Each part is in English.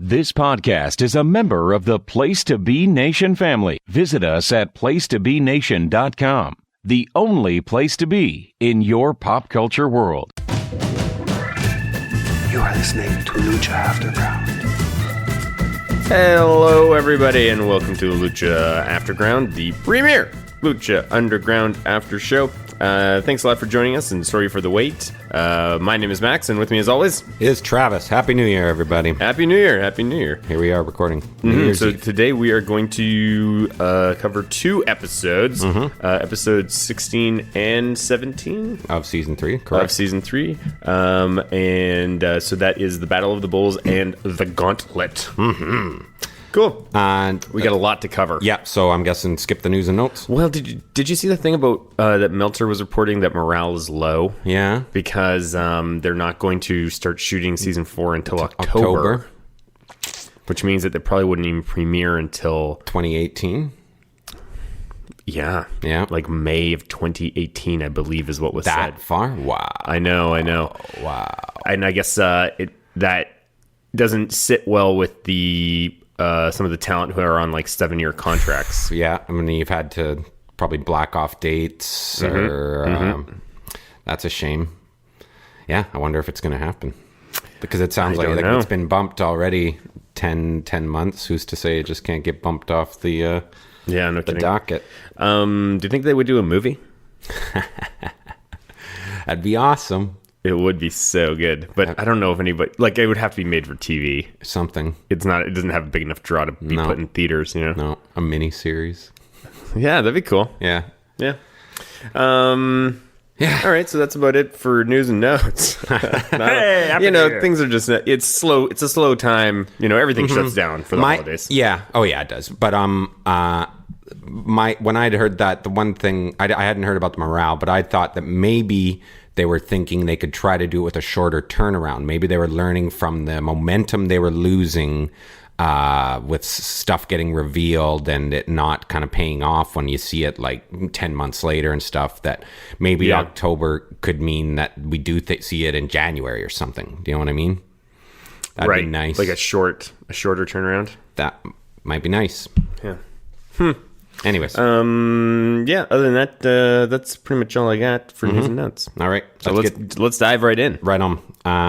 This podcast is a member of the Place to Be Nation family. Visit us at placetobenation.com, the only place to be in your pop culture world. You are listening to Lucha Afterground. Hello, everybody, and welcome to Lucha Afterground, the premier Lucha Underground after show. Thanks a lot for joining us, and sorry for the wait. My name is Max, and with me, as always, is Travis. Happy New Year, everybody. Happy New Year. Happy New Year. Here we are recording. So today we are going to cover two episodes, episodes 16 and 17. Of Season 3, correct. Of Season 3. So that is the Battle of the Bulls and the Gauntlet. Mm-hmm. Cool. And we got a lot to cover. Yeah, so I'm guessing skip the news and notes. Well, did you see the thing about that Meltzer was reporting that morale is low? Yeah. Because they're not going to start shooting season 4 until October. Which means that they probably wouldn't even premiere until 2018. Yeah. Yeah. Like May of 2018, I believe, is what was said. That far? Wow. I know. Wow. And I guess that doesn't sit well with the some of the talent who are on like 7-year contracts. Yeah, I mean, you've had to probably black off dates, that's a shame. Yeah, I wonder if it's going to happen. Because it sounds like it's been bumped already 10 months. Who's to say it just can't get bumped off the docket? Do you think they would do a movie? That'd be awesome. It would be so good, but I don't know if anybody it would have to be made for TV. Something. It doesn't have a big enough draw to be put in theaters, you know. No, a mini series. Yeah, that'd be cool. Yeah. Yeah. All right, so that's about it for news and notes. Things are just it's slow. It's a slow time. Everything shuts down for the holidays. Yeah. Oh yeah, it does. But when I'd heard that, the one thing I hadn't heard about the morale, but I thought that maybe they were thinking they could try to do it with a shorter turnaround. Maybe they were learning from the momentum they were losing with stuff getting revealed and it not kind of paying off when you see it like 10 months later and stuff, that maybe October could mean that we do see it in January or something. Do you know what I mean? That'd be nice. Like a shorter turnaround. That might be nice. Yeah. Anyways. Other than that, that's pretty much all I got for news and notes. All right. So let's dive right in. Right on.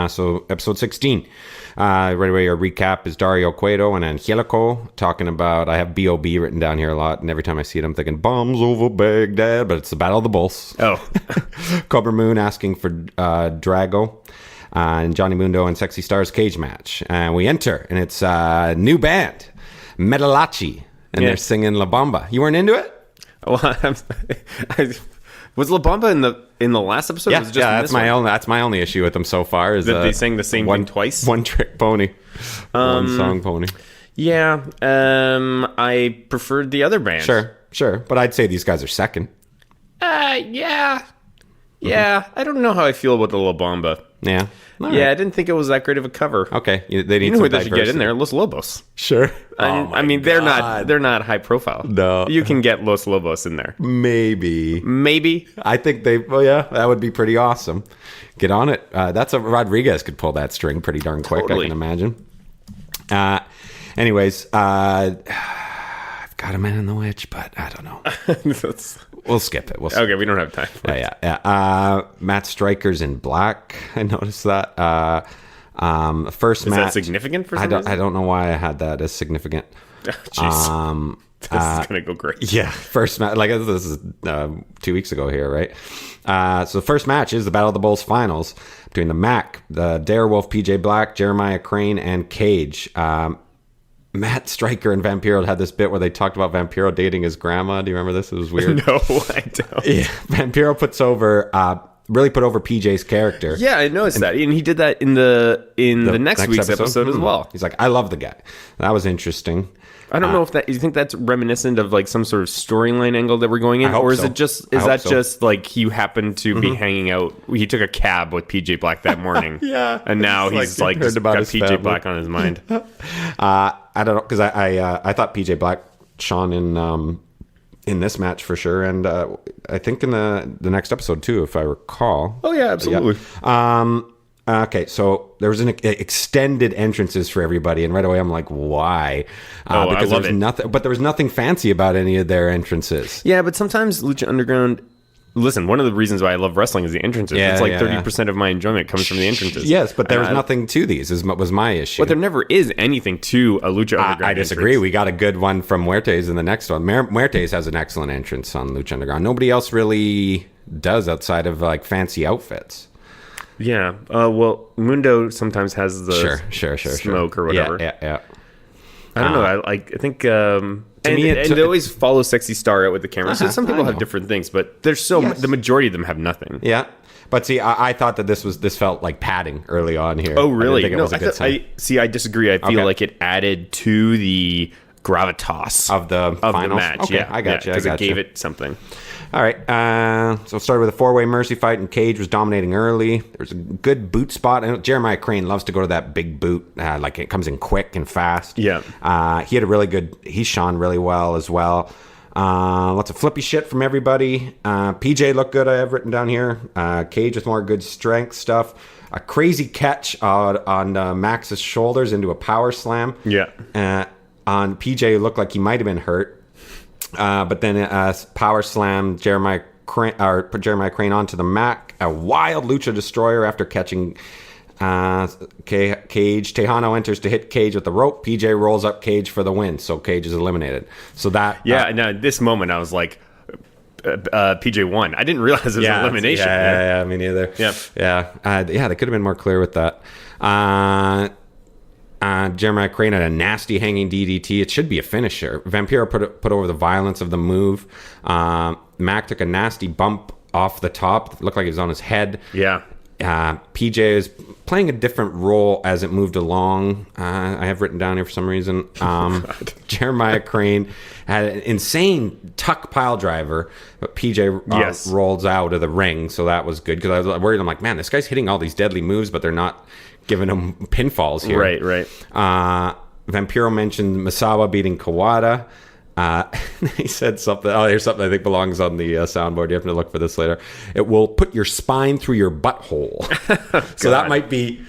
So episode 16. Right away, our recap is Dario Cueto and Angelico talking about, I have B.O.B. written down here a lot, and every time I see it, I'm thinking, bombs over Baghdad, but it's the Battle of the Bulls. Oh. Cobra Moon asking for Drago. And Johnny Mundo and Sexy Stars cage match. And we enter, and it's a new band, Metalachi. And they're singing La Bamba. You weren't into it? Well, was La Bamba in the last episode? Yeah, or was it just that's my only issue with them so far. Is that they sang the same thing twice? One trick pony, one song pony. Yeah, I preferred the other band. Sure, but I'd say these guys are second. Yeah. I don't know how I feel about the La Bamba. Yeah. All right. I didn't think it was that great of a cover. Okay, they need who they should get in there? Los Lobos. Sure. I mean, they're not high profile. No, you can get Los Lobos in there. Maybe. I think that would be pretty awesome. Get on it. That's Rodriguez could pull that string pretty darn quick. Totally. I can imagine. Anyways, I've got a Man in the Witch, but I don't know. We'll skip it. Okay, we don't have time for it. Yeah. Matt Striker's in black. I noticed that. First match. Is that significant for some reason? I don't know why I had that as significant. Jeez. This is going to go great. Yeah. First match. Like, this is 2 weeks ago here, right? So the first match is the Battle of the Bulls finals between the Mac, the Darewolf, PJ Black, Jeremiah Crane, and Cage. Matt Striker and Vampiro had this bit where they talked about Vampiro dating his grandma. Do you remember this? It was weird. No, I don't. Yeah, Vampiro really put over PJ's character. Yeah, I noticed that, and he did that in the next week's episode as well. He's like, I love the guy. That was interesting. I don't know if you think that's reminiscent of like some sort of storyline angle that we're going in, or is it just just like he happened to be hanging out? He took a cab with PJ Black that morning, yeah, and now he's like just got PJ Black on his mind. I don't know, because I thought PJ Black shone in this match for sure, and I think in the next episode too, if I recall. Oh yeah, absolutely. Yeah. Okay, so there was an extended entrances for everybody, and right away I'm like, why? Because there was nothing, but there was nothing fancy about any of their entrances. Yeah, but sometimes Lucha Underground. Listen, one of the reasons why I love wrestling is the entrances. It's like 30% of my enjoyment comes from the entrances. Yes, but there was nothing to these. Was my issue. But there never is anything to a Lucha Underground. I disagree. Entrance. We got a good one from Muertes in the next one. Muertes has an excellent entrance on Lucha Underground. Nobody else really does outside of like fancy outfits. Yeah. Well, Mundo sometimes has the smoke or whatever. Yeah. I don't know. I think. And they always follow Sexy Star out with the camera. So some people have different things, but there's the majority of them have nothing. Yeah. But see, I thought that this felt like padding early on here. Oh, really? I didn't think it was a good sign. I disagree. I feel like it added to the gravitas of the match. Okay, I got you. Because it gave it something. All right. So it started with a 4-way Mercy fight, and Cage was dominating early. There was a good boot spot. I know Jeremiah Crane loves to go to that big boot. Like it comes in quick and fast. Yeah. He had he shone really well as well. Lots of flippy shit from everybody. PJ looked good, I have written down here. Cage with more good strength stuff. A crazy catch on Max's shoulders into a power slam. Yeah. On PJ, it looked like he might have been hurt. But then power slam Jeremiah Crane onto the Mac. A wild Lucha Destroyer after catching Cage. Tejano enters to hit Cage with the rope. PJ rolls up Cage for the win. So Cage is eliminated. So that... Yeah, now this moment I was like... PJ won. I didn't realize it was an elimination. Yeah, me neither. Yeah. They could have been more clear with that. Jeremiah Crane had a nasty hanging DDT. It should be a finisher. Vampiro put over the violence of the move. Mac took a nasty bump off the top. It looked like it was on his head. Yeah. PJ is playing a different role as it moved along. I have written down here for some reason. Jeremiah Crane had an insane tuck pile driver, but PJ rolls out of the ring, so that was good because I was worried. I'm like, man, this guy's hitting all these deadly moves, but they're not giving him pinfalls here. Right. Vampiro mentioned Misawa beating Kawada. He said something. Oh, here's something I think belongs on the soundboard. You have to look for this later. It will put your spine through your butthole. So that might be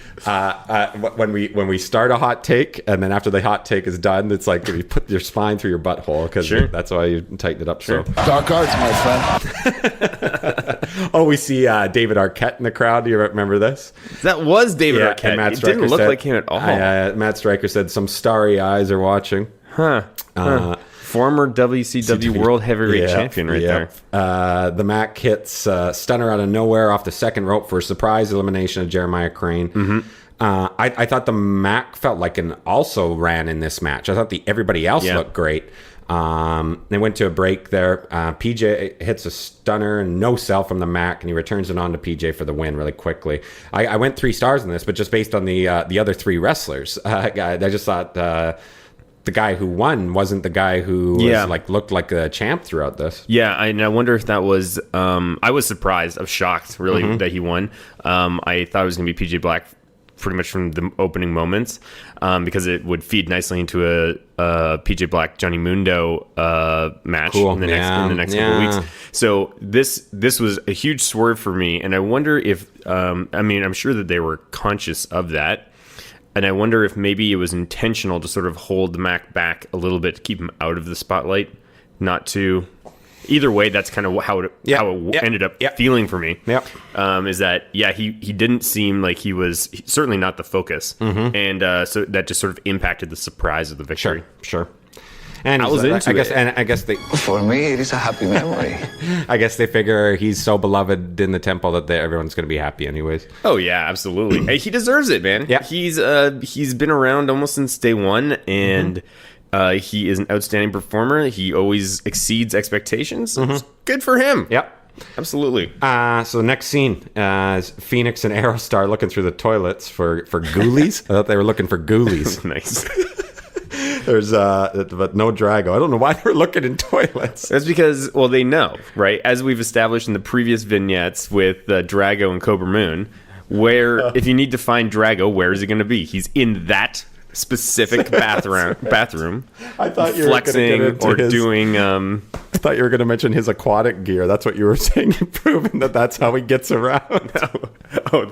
when we start a hot take, and then after the hot take is done, it's like if you put your spine through your butthole, because that's why you tighten it up. Sure. So dark arts, my friend. Oh, we see David Arquette in the crowd. Do you remember this? That was David Arquette. Matt It didn't look like him at all. Matt Stryker said some starry eyes are watching. Former WCW World Heavyweight Champion there. The Mac hits stunner out of nowhere off the second rope for a surprise elimination of Jeremiah Crane. Mm-hmm. I thought the Mac felt like an also ran in this match. I thought everybody else looked great. They went to a break there. PJ hits a stunner and no sell from the Mac, and he returns it on to PJ for the win really quickly. I went 3 stars in this, but just based on the other 3 wrestlers. I just thought... the guy who won wasn't the guy who looked like a champ throughout this. Yeah, and I wonder if that was... I was surprised. I was shocked, really, that he won. I thought it was going to be PJ Black pretty much from the opening moments because it would feed nicely into a PJ Black Johnny Mundo match in the next couple of weeks. So this was a huge swerve for me, and I wonder if... I'm sure that they were conscious of that. And I wonder if maybe it was intentional to sort of hold the Mac back a little bit to keep him out of the spotlight, not to... Either way, that's kind of how it ended up feeling for me. Yep. Is that, he didn't seem like he was certainly not the focus. Mm-hmm. And so that just sort of impacted the surprise of the victory. Sure. And I was into it. I guess they... For me, it is a happy memory. I guess they figure he's so beloved in the temple that everyone's going to be happy anyways. Oh, yeah, absolutely. Hey, he deserves it, man. Yeah. He's been around almost since day one, and he is an outstanding performer. He always exceeds expectations. Mm-hmm. Good for him. Yep. Absolutely. So the next scene is Phoenix and Aerostar looking through the toilets for ghoulies. I thought they were looking for ghoulies. Nice. There's but no Drago. I don't know why they were looking in toilets. That's because, they know, right? As we've established in the previous vignettes with Drago and Cobra Moon, where if you need to find Drago, where is he going to be? He's in that specific bathroom. I thought you flexing were or doing thought you were going to mention his aquatic gear. That's what you were saying. You've proven that's how he gets around.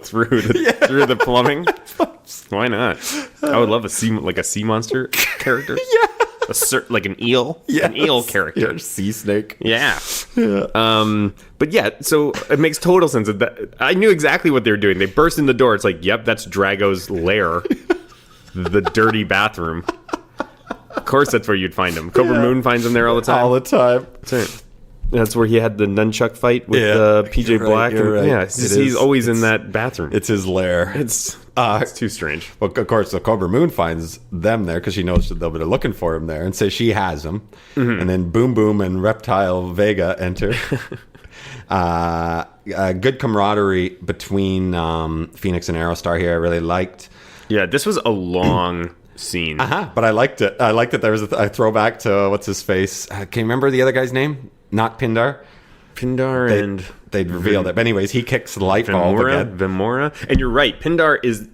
Through the plumbing. Why not? I would love a sea monster character. Yeah. Like an eel. Yes. An eel character. Yeah, sea snake. Yeah. But yeah, so it makes total sense. That I knew exactly what they were doing. They burst in the door. It's like, yep, that's Drago's lair. The dirty bathroom. Of course, that's where you'd find him. Cobra Moon finds him there all the time. All the time. That's right. That's where he had the nunchuck fight with PJ You're right, Black. you're right. Yeah, he's always in that bathroom. It's his lair. It's too strange. Well, of course, the Cobra Moon finds them there because she knows that they'll be looking for him there and says she has him. Mm-hmm. And then Boom Boom and Reptile Vega enter. Good camaraderie between Phoenix and Aerostar here. I really liked. Yeah, this was a long scene. But I liked it. I liked that there was a throwback to what's his face. Can you remember the other guy's name? Not Pindar. And they'd revealed it. But anyways, he kicks the light bulb again. Vimora. And you're right. Pindar is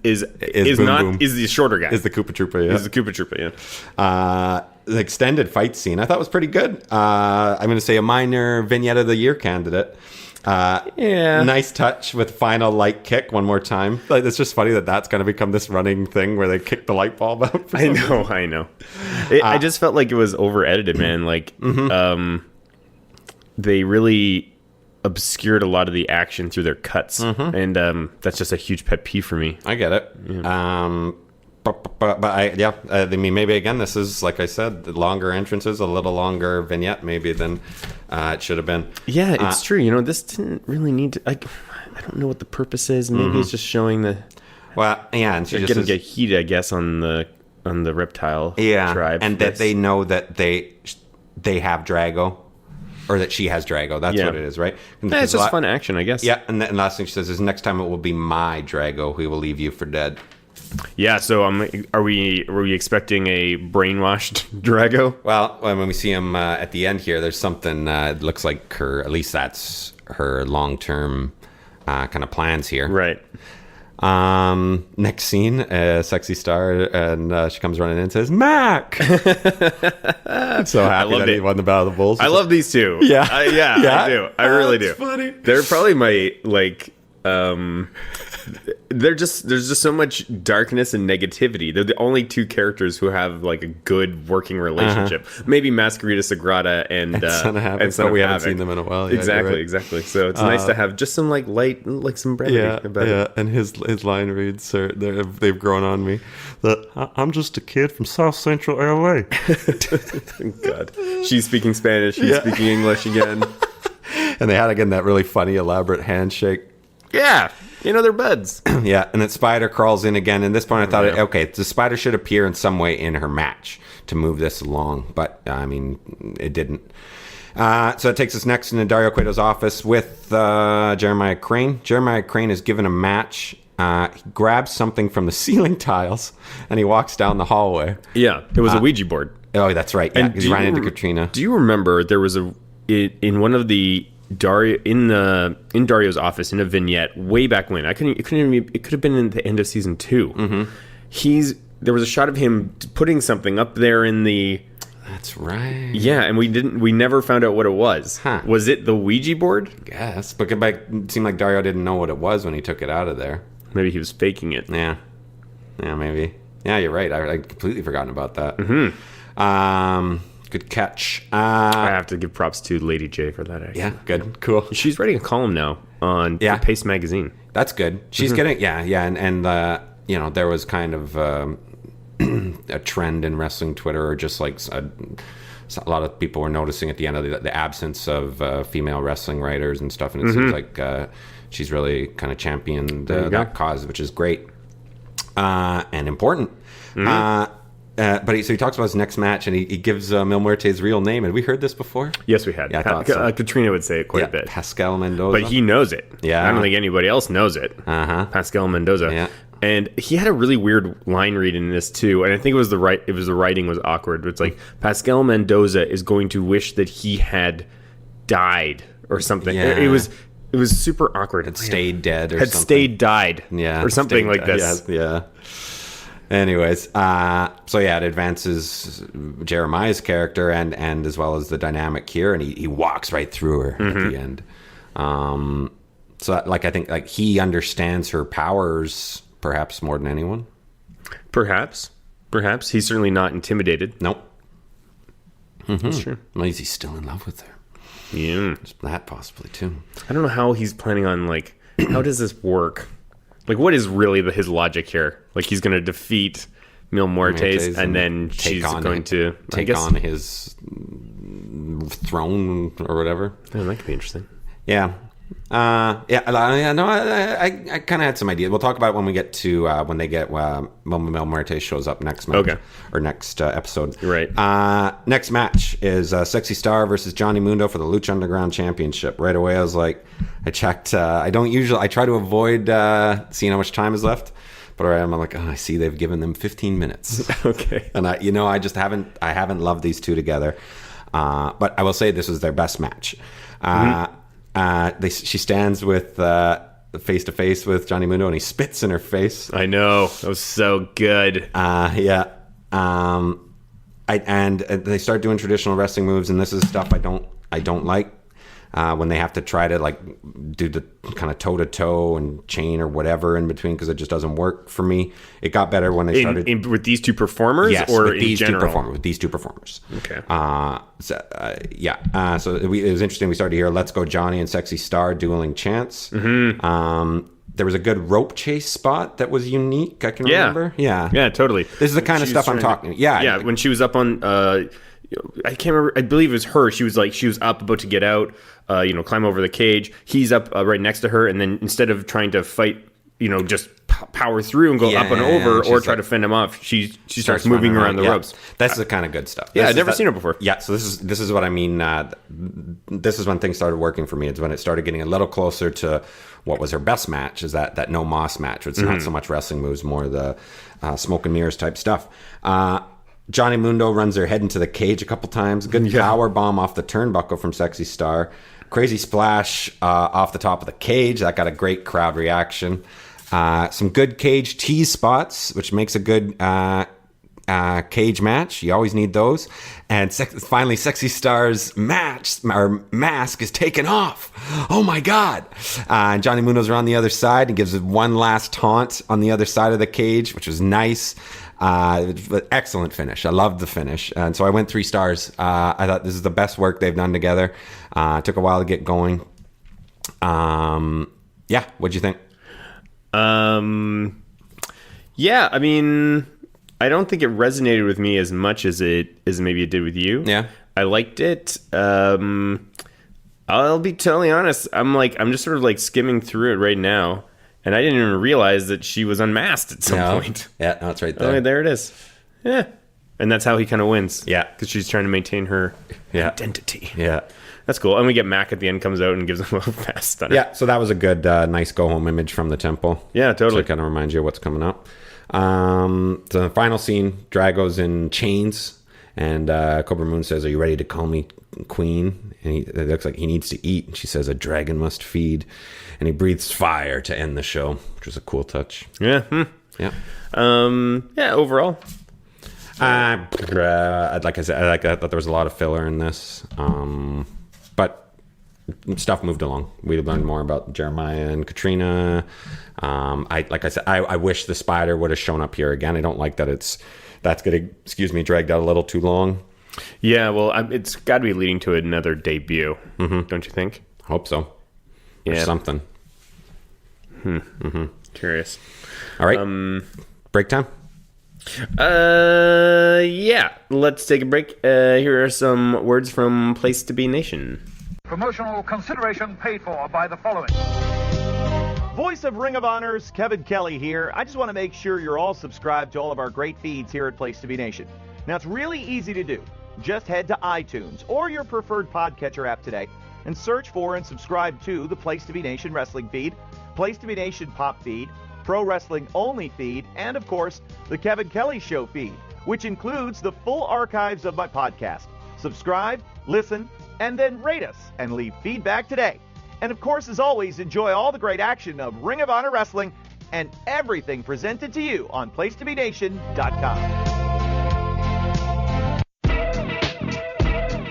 Boom not Boom. is the shorter guy. Is the Koopa Troopa, yeah. He's the Koopa Troopa, yeah. The extended fight scene, I thought was pretty good. I'm going to say a minor vignette of the year candidate. Nice touch with final light kick one more time. Like, it's just funny that's going to become this running thing where they kick the light bulb out. I know. I just felt like it was over edited, man. Like, they really obscured a lot of the action through their cuts, and that's just a huge pet peeve for me. I get it. Yeah. I mean, maybe again, this is, like I said, the longer entrances, a little longer vignette maybe than it should have been. Yeah, it's true. You know, this didn't really need to. I don't know what the purpose is. Maybe it's just showing the. Well, yeah, and she just get heated, I guess, on the reptile tribe, and that they know that they have Drago. Or that she has Drago. That's what it is, right? It's just fun action, I guess. Yeah, and the last thing she says is, next time it will be my Drago. We will leave you for dead. Yeah, so were we expecting a brainwashed Drago? Well, when we see him at the end here, there's something, it looks like at least that's her long-term kind of plans here. Right. Next scene, Sexy Star, and she comes running in and says, Mac! I'm so happy that he won the Battle of the Bulls. I love these two. Yeah. I do. I really do. Funny. They're probably my, there's just so much darkness and negativity. They're the only two characters who have like a good working relationship. Maybe Masquerita Sagrada and Son of Havoc, but we haven't seen them in a while. Yeah, exactly. So it's nice to have just some light, some brevity. Yeah. And his line reads, "They've grown on me. That I'm just a kid from South Central LA." God, she's speaking Spanish. He's speaking English again. And they had again that really funny, elaborate handshake. Yeah. You know, they're buds. Yeah, and then Spider crawls in again. And at this point, I thought, okay, the Spider should appear in some way in her match to move this along. But, I mean, it didn't. So it takes us next into Dario Cueto's office with Jeremiah Crane. Jeremiah Crane is given a match. He grabs something from the ceiling tiles, and he walks down the hallway. Yeah, it was a Ouija board. Oh, that's right. Yeah, he ran into Katrina. Do you remember there was in one of the... Dario in Dario's office in a vignette way back when it could have been in the end of season 2. Mm-hmm. There was a shot of him putting something up there in the. That's right. Yeah, and we never found out what it was. Huh. Was it the Ouija board? Yes, but it seemed like Dario didn't know what it was when he took it out of there. Maybe he was faking it. Yeah, maybe. Yeah, you're right. I completely forgotten about that. Mm-hmm. Good catch. I have to give props to Lady J for that. Actually. Yeah, good, cool. She's writing a column now on the Pace magazine. That's good. She's getting and there was kind of a trend in wrestling Twitter, or just like a lot of people were noticing at the end of the absence of female wrestling writers and stuff, and it seems like she's really kind of championed that cause, which is great and important. But he talks about his next match, and he gives Mil Muerte's real name. Had we heard this before? Yes, we had. Yeah, I thought so. Katrina would say it quite a bit. Pascal Mendoza. But he knows it. Yeah. I don't think anybody else knows it. Pascal Mendoza. Yeah. And he had a really weird line read in this too, and I think it was the writing was awkward. It's like Pascal Mendoza is going to wish that he had died or something. Yeah. It was super awkward. Had stayed dead or had something. Stayed died. Yeah. Or something like this. Yeah. Anyways, so yeah, it advances Jeremiah's character and as well as the dynamic here, and he walks right through her at the end. So like I think like he understands her powers perhaps more than anyone. Perhaps he's certainly not intimidated. Nope. That's true. Well, he's still in love with her. Yeah, That possibly too. I don't know how he's planning on like. How does this work? Like, what is really his logic here? Like, he's going to defeat Mil Muertes, and then she's going to take on his throne or whatever. Oh, that could be interesting. Yeah. I kind of had some ideas. We'll talk about it when we get to when Mil Muertes shows up next match. Okay. Or next episode. Right. Next match is Sexy Star versus Johnny Mundo for the Lucha Underground Championship. Right away, I was like, I checked. I try to avoid seeing how much time is left. But I'm like, I see they've given them 15 minutes. Okay. And I just haven't loved these two together. But I will say this was their best match. She stands with face to face with Johnny Mundo, and he spits in her face. I know, that was so good. Yeah. And they start doing traditional wrestling moves, and this is stuff I don't like. When they have to try to like do the kind of toe to toe and chain or whatever in between, because it just doesn't work for me. It got better when they started with these two performers, yes, or with these in general? with these two performers. Okay. So it was interesting. We started to hear "Let's Go Johnny" and "Sexy Star" dueling chants. There was a good rope chase spot that was unique. I can remember. Yeah, totally. This is the kind of stuff I'm talking. Yeah, when she was up on. I can't remember. I believe it was her. She was up about to get out, climb over the cage. He's up right next to her, and then instead of trying to fight, just power through and go up and over, or try to fend him off, she starts moving around the ropes. That's the kind of good stuff. Yeah, I've never seen it before. Yeah, so this is what I mean. This is when things started working for me. It's when it started getting a little closer to what was her best match, is that No Moss match. It's not so much wrestling moves, more the smoke and mirrors type stuff. Johnny Mundo runs her head into the cage a couple times. Good power bomb off the turnbuckle from Sexy Star. Crazy splash off the top of the cage. That got a great crowd reaction. Some good cage tease spots, which makes a good cage match. You always need those. And finally, Sexy Star's mask is taken off. Oh my God. And Johnny Mundo's on the other side and gives it one last taunt on the other side of the cage, which was nice. Excellent finish. I loved the finish. And so I went 3 stars. I thought this is the best work they've done together. Took a while to get going. What'd you think? Yeah, I mean, I don't think it resonated with me as much as maybe it did with you. Yeah. I liked it. I'll be totally honest. I'm just sort of like skimming through it right now. And I didn't even realize that she was unmasked at some point. Yeah, no, it's right there. Oh, there it is. Yeah. And that's how he kind of wins. Yeah. Because she's trying to maintain her identity. Yeah. That's cool. And we get Mac at the end, comes out and gives him a fast stunner. Yeah, so that was a good, nice go-home image from the temple. Yeah, totally. So it kind of reminds you of what's coming up. So the final scene, Drago's in chains. And Cobra Moon says, "Are you ready to call me queen?" And it looks like he needs to eat. And she says, "A dragon must feed." And he breathes fire to end the show, which was a cool touch. Yeah. Yeah. Overall. Like I said, I thought there was a lot of filler in this. But stuff moved along. We learned more about Jeremiah and Katrina. I wish the spider would have shown up here again. I don't like that that's getting, dragged out a little too long. Yeah, well, it's got to be leading to another debut, don't you think? Hope so. Or something. Curious. All right. Break time? Yeah. Let's take a break. Here are some words from Place to Be Nation. Promotional consideration paid for by the following. Voice of Ring of Honor's Kevin Kelly here. I just want to make sure you're all subscribed to all of our great feeds here at Place to Be Nation. Now, it's really easy to do. Just head to iTunes or your preferred podcatcher app today and search for and subscribe to the Place to Be Nation wrestling feed, Place to Be Nation pop feed, Pro Wrestling Only feed, and of course, the Kevin Kelly Show feed, which includes the full archives of my podcast. Subscribe, listen, and then rate us and leave feedback today. And of course, as always, enjoy all the great action of Ring of Honor Wrestling and everything presented to you on PlaceToBeNation.com.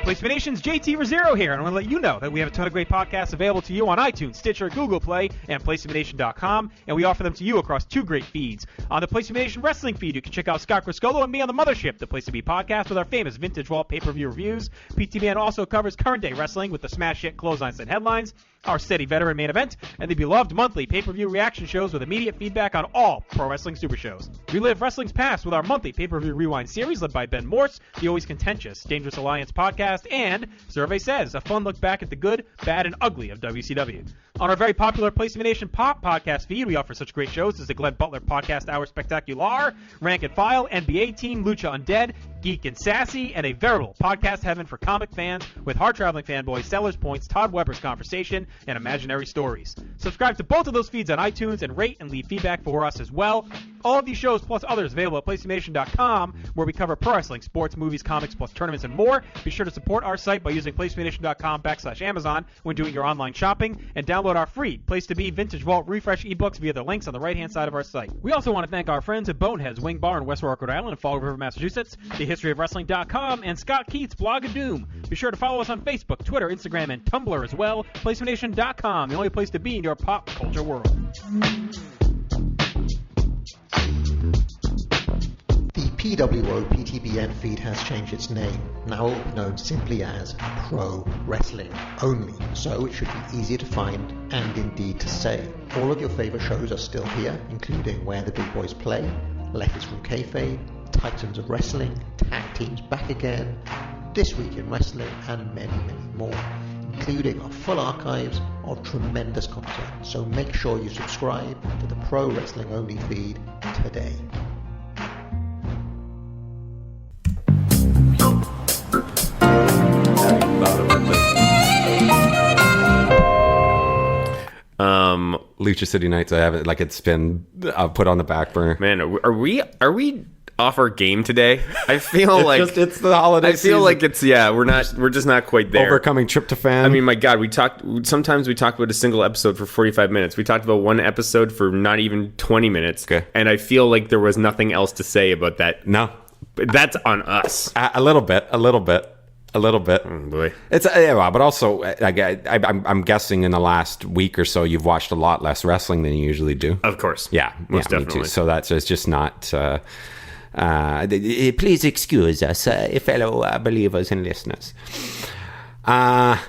PlaceToBe Nation's JT Rozzero here, and I want to let you know that we have a ton of great podcasts available to you on iTunes, Stitcher, Google Play, and PlaceToBeNation.com, and we offer them to you across 2 great feeds. On the PlaceToBe Nation Wrestling feed, you can check out Scott Criscolo and me on the Mothership, the PlaceToBe podcast with our famous Vintage Wall pay-per-view reviews. PTBN also covers current-day wrestling with the smash hit clotheslines and headlines, our steady veteran main event, and the beloved monthly pay-per-view reaction shows with immediate feedback on all Pro Wrestling Super Shows. Relive wrestling's past with our monthly pay-per-view rewind series led by Ben Morse, the always contentious Dangerous Alliance podcast, and Survey Says, a fun look back at the good, bad, and ugly of WCW. On our very popular PlaceToBe Nation Pop podcast feed, we offer such great shows as the Glenn Butler Podcast Hour Spectacular, Rank and File, NBA Team, Lucha Undead, Geek and Sassy, and a veritable podcast heaven for comic fans with hard-traveling fanboys, Sellers Points, Todd Weber's Conversation, and Imaginary Stories. Subscribe to both of those feeds on iTunes and rate and leave feedback for us as well. All of these shows plus others available at PlaceToBeNation.com, where we cover pro wrestling, sports, movies, comics, plus tournaments and more. Be sure to support our site by using PlaceToBeNation.com/Amazon when doing your online shopping, and download our free Place to Be Vintage Vault Refresh ebooks via the links on the right-hand side of our site. We also want to thank our friends at Bonehead's Wing Bar in West Warwick, Rhode Island, and Fall River, Massachusetts, TheHistoryOfWrestling.com, and Scott Keith's Blog of Doom. Be sure to follow us on Facebook, Twitter, Instagram, and Tumblr as well. PlaceToBeNation.com, the only place to be in your pop culture world. The PWO PTBN feed has changed its name. Now it will be known simply as Pro Wrestling Only, so it should be easier to find and indeed to say. All of your favourite shows are still here, including Where the Big Boys Play, Letters from Kayfabe, Titans of Wrestling, Tag Teams Back Again, This Week in Wrestling, and many, many more, including our full archives of tremendous content. So make sure you subscribe to the Pro Wrestling Only feed today. Lucha City Nights, I haven't, like, it's been put on the back burner. Man, are we off our game today? I feel it's the holiday. I feel season. like we're just not quite there. Overcoming tryptophan. I mean, my God, sometimes we talk about a single episode for 45 minutes. We talked about one episode for not even 20 minutes. Okay. And I feel like there was nothing else to say about that. No. But that's on us. A little bit. Oh, boy. It's yeah, but also I'm guessing in the last week or so you've watched a lot less wrestling than you usually do. Of course. Yeah, most definitely. Me too. So it's just not. Please excuse us, fellow believers and listeners. Oh,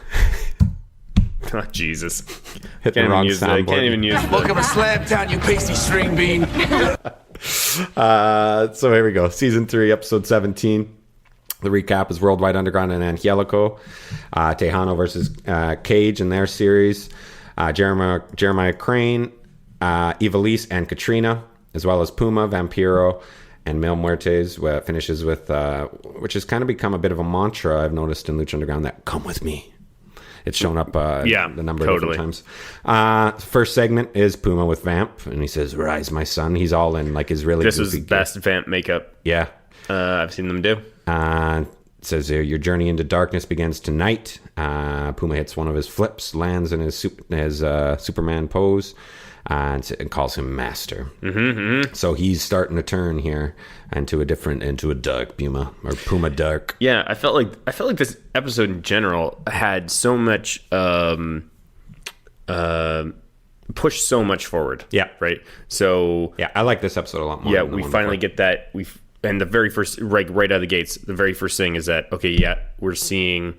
Jesus. Hit the wrong soundboard. Can't even use Welcome to Slam Town, you pasty string bean. So here we go. Season 3, episode 17. The recap is Worldwide Underground and Angelico. Tejano versus Cage in their series. Jeremiah Crane, Ivelisse, and Katrina, as well as Puma, Vampiro, and Mil Muertes. Finishes with, which has kind of become a bit of a mantra I've noticed in Lucha Underground, that "come with me." It's shown up a number of different times. First segment is Puma with Vamp, and he says, "Rise, my son." He's all in like his really. This is best Vamp makeup. Yeah, I've seen them do. It says here, your journey into darkness begins tonight. Puma hits one of his flips, lands in his Superman pose, and calls him master. So he's starting to turn here into a dark Puma, or Puma dark. Yeah, I felt like this episode in general had so much pushed so much forward. Yeah. Right. So yeah, I like this episode a lot more. Yeah, we finally get that. And the very first, right out of the gates, the very first thing is that, okay, yeah, we're seeing,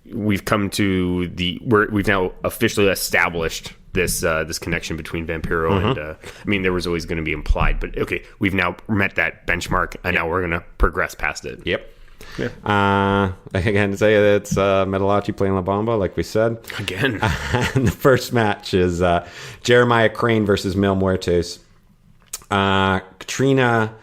we've come to we've now officially established this connection between Vampiro and, I mean, there was always going to be implied, but okay, we've now met that benchmark, and now we're going to progress past it. Yep. Yeah. Again, say it's Metalachi playing La Bamba, like we said. Again. And the first match is Jeremiah Crane versus Mil Muertes. Katrina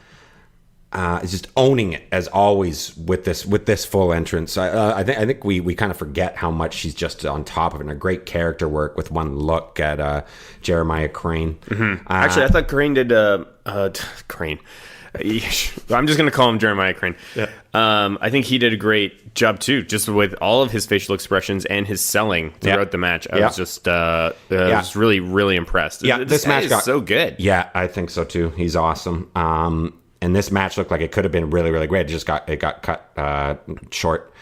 is just owning it as always with this full entrance. I think we kind of forget how much she's just on top of it. And a great character work with one look at Jeremiah Crane. Actually, I thought Crane did I'm just going to call him Jeremiah Crane. Yeah. I think he did a great job too, just with all of his facial expressions and his selling throughout the match. I was just was really, really impressed. Yeah, this match got so good. Yeah, I think so too. He's awesome. And this match looked like it could have been really, really great. It got cut short.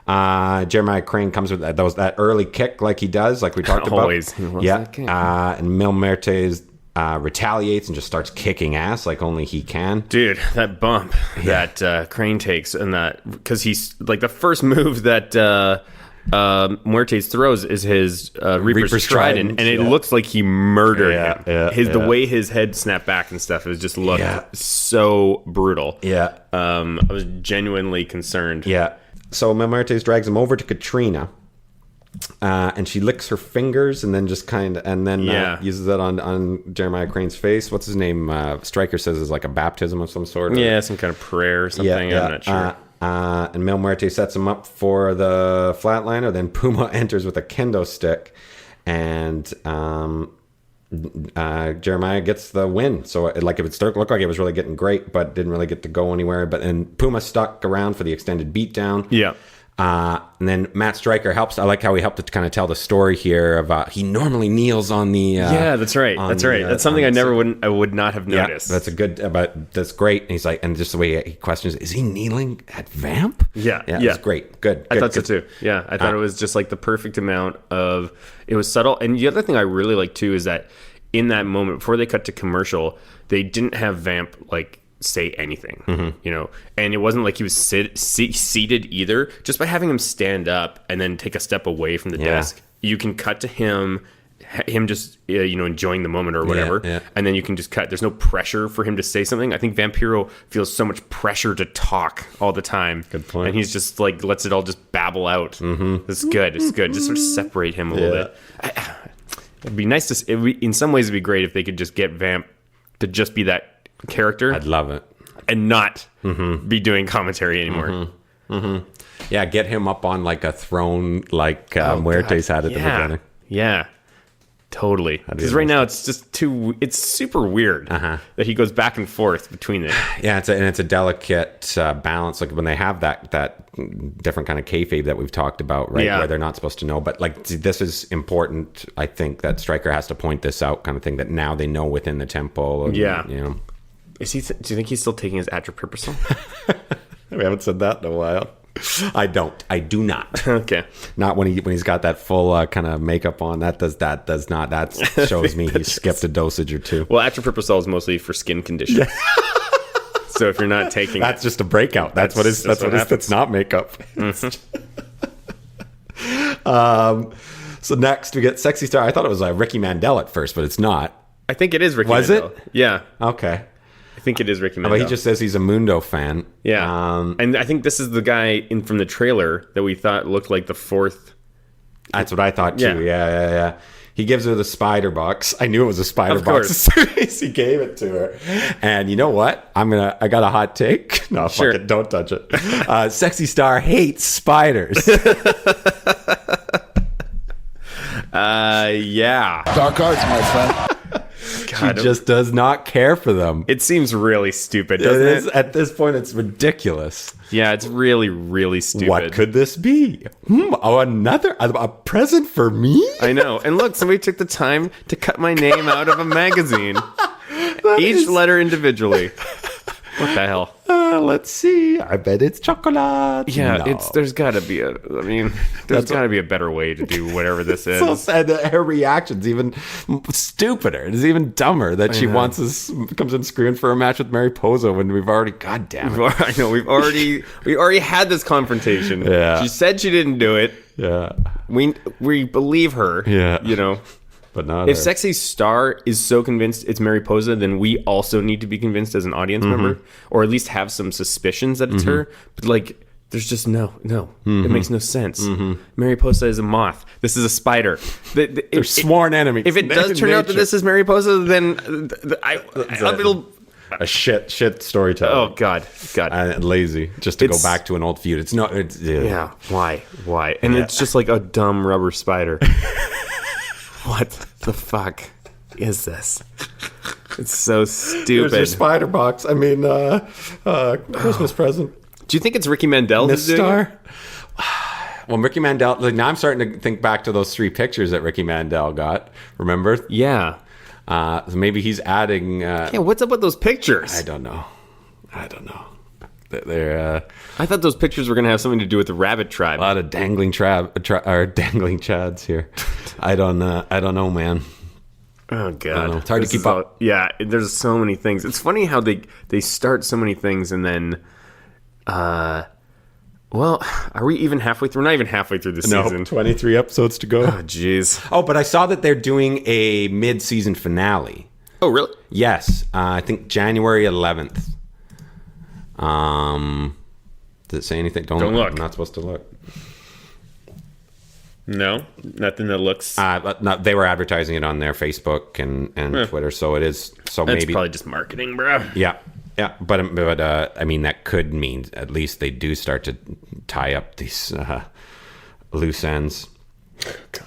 Jeremiah Crane comes with that early kick like he does, like we talked about. Always. Yeah. And Mil Muertes retaliates and just starts kicking ass like only he can. Dude, that bump that Crane takes, and that because he's like the first move that Muertes throws is his Reaper's Trident, and it looks like he murdered him. The way his head snapped back and stuff, it just looked so brutal. Yeah. I was genuinely concerned. Yeah. So Mil Muertes drags him over to Katrina. And she licks her fingers and then just uses that on Jeremiah Crane's face. What's his name? Stryker says is like a baptism of some sort. Yeah, some kind of prayer or something. I'm not sure. And Mil Muertes sets him up for the flatliner. Then Puma enters with a kendo stick, and Jeremiah gets the win. So it looked like it was really getting great, but didn't really get to go anywhere. But then Puma stuck around for the extended beatdown. Yeah. And then Matt Stryker helps. I like how he helped to kind of tell the story here of he normally kneels on the. Yeah, that's right. That's something I would not have noticed. Yeah, that's a good, but that's great. And he's like, and just the way he questions, is he kneeling at Vamp? Yeah. It's great. Good. I thought so too. Yeah, I thought it was just like the perfect amount of. It was subtle, and the other thing I really like too is that in that moment before they cut to commercial, they didn't have Vamp like say anything, and it wasn't like he was seated either. Just by having him stand up and then take a step away from the desk, you can cut to him just enjoying the moment or whatever, and then you can just cut. There's no pressure for him to say something. I think Vampiro feels so much pressure to talk all the time. Good point. And he's just like lets it all just babble out. It's good. Just sort of separate him a little bit. It'd be nice to. In some ways, it'd be great if they could just get Vamp to just be that character. I'd love it. And not be doing commentary anymore. Yeah, get him up on like a throne like Muertes had at the beginning. Yeah, totally. Because right now it's just it's super weird that he goes back and forth between it. Yeah, it's a delicate balance. Like when they have that different kind of kayfabe that we've talked about, right? Yeah. Where they're not supposed to know. But like this is important. I think that Stryker has to point this out, kind of thing, that now they know within the temple. And, Is he? Do you think he's still taking his atropurposol? We haven't said that in a while. I do not. Okay. Not when he's got that full kind of makeup on. That does not. That shows me he skipped a dosage or two. Well, atropurposol is mostly for skin conditions. Yeah. So if you're not taking, that's just a breakout. That's what is. That's not makeup. So next we get Sexy Star. I thought it was Ricky Mandel at first, but it's not. I think it is Ricky. Was Mandel. it? Yeah. Okay. I think it is Ricky Mandel. But he just says he's a Mundo fan. Yeah. And I think this is the guy from the trailer that we thought looked like the fourth. That's what I thought too. Yeah. He gives her the spider box. I knew it was a spider box as soon as he gave it to her. And you know what? I got a hot take. No, fuck it. Don't touch it. Sexy Star hates spiders. Yeah. Dark arts, my friend. God, she just does not care for them. It seems really stupid, doesn't it? At this point, it's ridiculous. Yeah, it's really, really stupid. What could this be? Another a present for me? I know. And look, somebody took the time to cut my name out of a magazine. Each letter individually. What the hell? Let's see. I bet it's chocolate. Yeah, no. There's got to be a better way to do whatever this is. So sad that her reaction's even stupider. It's even dumber that she comes in screwing for a match with Mariposa when we've already. God damn it! I know we already had this confrontation. Yeah, she said she didn't do it. Yeah, we believe her. Yeah, But not if Sexy Star is so convinced it's Mariposa, then we also need to be convinced as an audience member, or at least have some suspicions that it's her. But like, there's just no. It makes no sense. Mariposa is a moth. This is a spider. They're sworn enemies. If it does turn out that this is Mariposa, then it'll a shit storyteller. Oh God, and lazy. Just to go back to an old feud. It's not. Yeah. Why? And it's just like a dumb rubber spider. What the fuck? is this? It's so stupid. There's your spider box. I mean, Christmas present. Do you think it's Ricky Mandel? Miss Star? Well, Ricky Mandel, like, now I'm starting to think back to those 3 pictures that Ricky Mandel got. Remember? Yeah. So maybe he's adding... yeah, what's up with those pictures? I don't know. They're I thought those pictures were going to have something to do with the Rabbit Tribe. a lot of dangling dangling chads here. I don't know, man. Oh, God. It's hard to keep up. Yeah, there's so many things. It's funny how they start so many things and then... well, are we even halfway through? We're not even halfway through the season. 23 episodes to go. Oh, jeez. Oh, but I saw that they're doing a mid-season finale. Oh, really? Yes. I think January 11th. Does it say anything? Don't look. I'm not supposed to look. No? Nothing that looks... No, they were advertising it on their Facebook and Twitter, so it is... So That's maybe... probably just marketing, bro. Yeah. Yeah, but I mean, that could mean at least they do start to tie up these loose ends.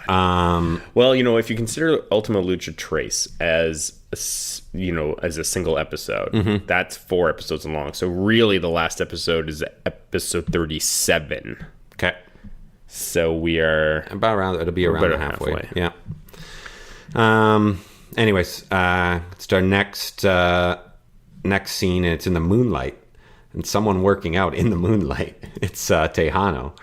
Well, if you consider Ultima Lucha Trace as a single episode, that's 4 episodes long. So really, the last episode is episode 37. Okay. So we are it'll be around halfway. Yeah. Anyways, it's our next scene, and it's in the moonlight, and someone working out in the moonlight. It's Tejano.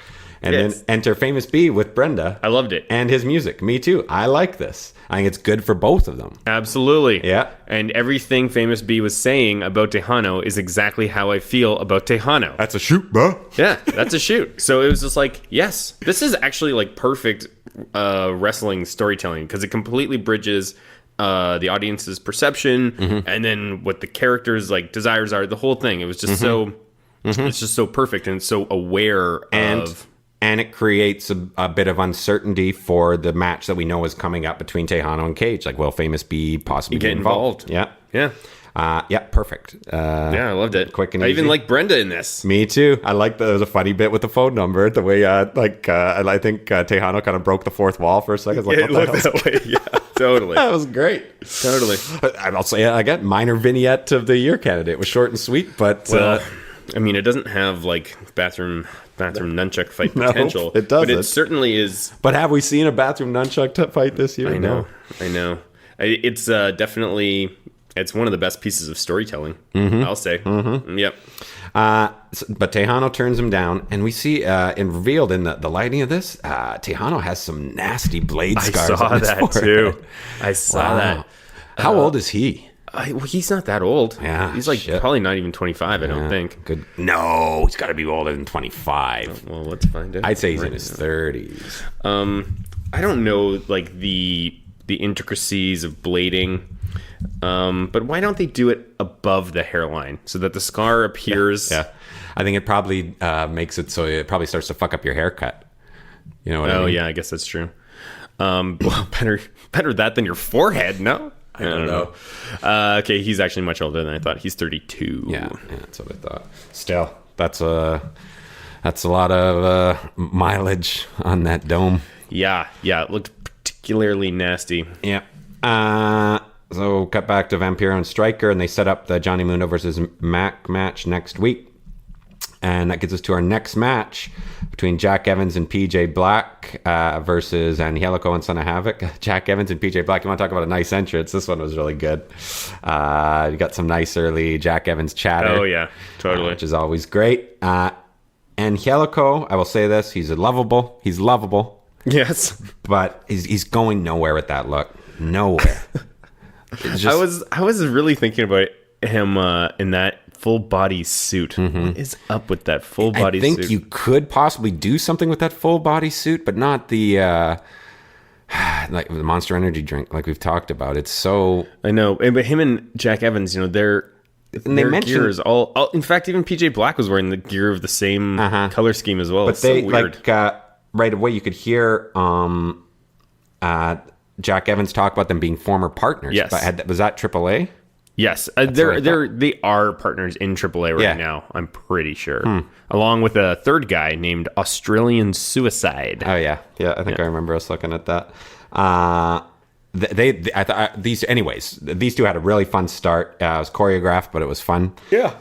And then enter Famous B with Brenda. I loved it. And his music. Me too. I like this. I think it's good for both of them. Absolutely. Yeah. And everything Famous B was saying about Tejano is exactly how I feel about Tejano. That's a shoot, bro. Yeah, that's a shoot. So it was just like, yes, this is actually like perfect wrestling storytelling because it completely bridges the audience's perception and then what the characters' like desires are. The whole thing. It was just so. It's just so perfect and it's so aware of. And it creates a bit of uncertainty for the match that we know is coming up between Tejano and Cage. Like, will Famous B possibly get involved? Yeah. Yeah. Yeah, perfect. Yeah, I loved it. Quick and I easy. even like Brenda in this. Me too. I like there was a funny bit with the phone number. The way, I think Tejano kind of broke the fourth wall for a second. Like, it looked that way. Yeah, totally. That was great. Totally. I'll say again, minor vignette of the year candidate. It was short and sweet, but I mean, it doesn't have like bathroom nunchuck fight potential. It doesn't. But it certainly is. But have we seen a bathroom nunchuck fight this year? I know. It's definitely. It's one of the best pieces of storytelling, I'll say. Yep. But Tejano turns him down, and we see and revealed in the lighting of this, Tejano has some nasty blade scars on his forehead. I saw that. How old is he? He's not that old. Yeah, he's like probably not even 25. I don't think. Good. No, he's got to be older than 25. Well, let's find out. I'd say he's in his 30s. I don't know, like the intricacies of blading. But why don't they do it above the hairline so that the scar appears? Yeah. I think it probably makes it so it probably starts to fuck up your haircut. You know what I mean? Oh yeah, I guess that's true. Well, better that than your forehead. No. I don't know. Okay, he's actually much older than I thought. He's 32. Yeah, that's what I thought. Still, that's a lot of mileage on that dome. Yeah, it looked particularly nasty. Yeah. So cut back to Vampiro and Striker, and they set up the Johnny Mundo versus Mac match next week. And that gets us to our next match between Jack Evans and PJ Black versus Angelico and Son of Havoc. Jack Evans and PJ Black, you want to talk about a nice entrance? This one was really good. You got some nice early Jack Evans chatter. Oh, yeah, totally. Which is always great. Angelico, I will say this, he's lovable. Yes. But he's going nowhere with that look. Nowhere. I was really thinking about him in that full body suit. What is up with that full body suit? I think you could possibly do something with that full body suit, but not the like the Monster Energy drink, like we've talked about. It's so I know, but him and Jack Evans, their gears all. In fact, even PJ Black was wearing the gear of the same color scheme as well. But it's they so weird. Right away you could hear Jack Evans talk about them being former partners. Yes, but was that AAA? Yes, they are partners in AAA right now. I'm pretty sure, along with a third guy named Australian Suicide. Oh yeah. I think I remember us looking at that. I thought these two had a really fun start. It was choreographed, but it was fun. Yeah.